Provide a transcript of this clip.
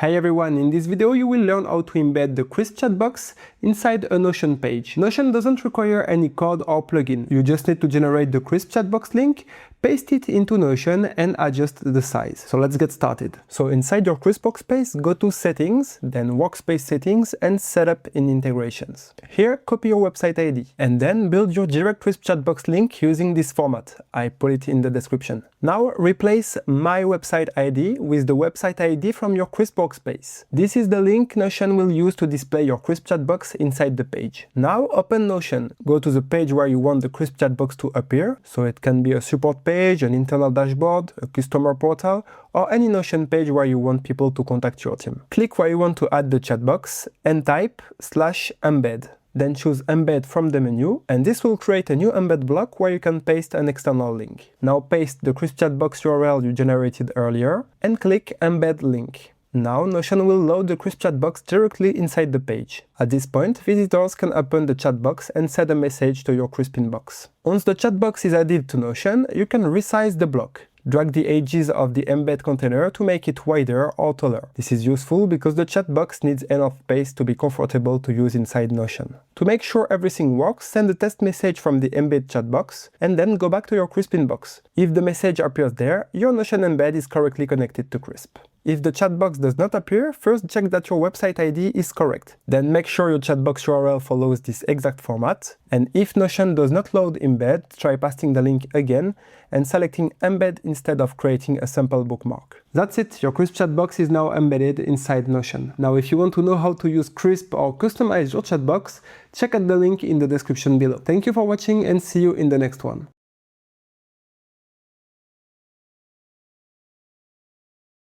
Hey everyone, in this video you will learn how to embed the Crisp Chatbox inside a Notion page. Notion doesn't require any code or plugin. You just need to generate the Crisp Chatbox link, paste it into Notion and adjust the size. So let's get started. So inside your Crisp workspace, go to Settings, then Workspace Settings and Setup in Integrations. Here, copy your website ID and then build your direct Crisp Chatbox link using this format. I put it in the description. Now replace My Website ID with the website ID from your Crisp workspace. This is the link Notion will use to display your Crisp Chatbox inside the page. Now open Notion. Go to the page where you want the Crisp Chatbox to appear. So it can be a support page, an internal dashboard, a customer portal, or any Notion page where you want people to contact your team. Click where you want to add the chatbox and type /embed. Then choose Embed from the menu, and this will create a new embed block where you can paste an external link. Now paste the Crisp Chatbox URL you generated earlier and click Embed Link. Now Notion will load the Crisp Chatbox directly inside the page. At this point, visitors can open the chatbox and send a message to your Crisp inbox. Once the chatbox is added to Notion, you can resize the block. Drag the edges of the embed container to make it wider or taller. This is useful because the chatbox needs enough space to be comfortable to use inside Notion. To make sure everything works, send a test message from the embed chatbox and then go back to your Crisp inbox. If the message appears there, your Notion embed is correctly connected to Crisp. If the chatbox does not appear, first check that your website ID is correct. Then make sure your chatbox URL follows this exact format. And if Notion does not load embed, try pasting the link again and selecting embed instead of creating a sample bookmark. That's it, your Crisp Chatbox is now embedded inside Notion. Now if you want to know how to use Crisp or customize your chatbox, check out the link in the description below. Thank you for watching and see you in the next one.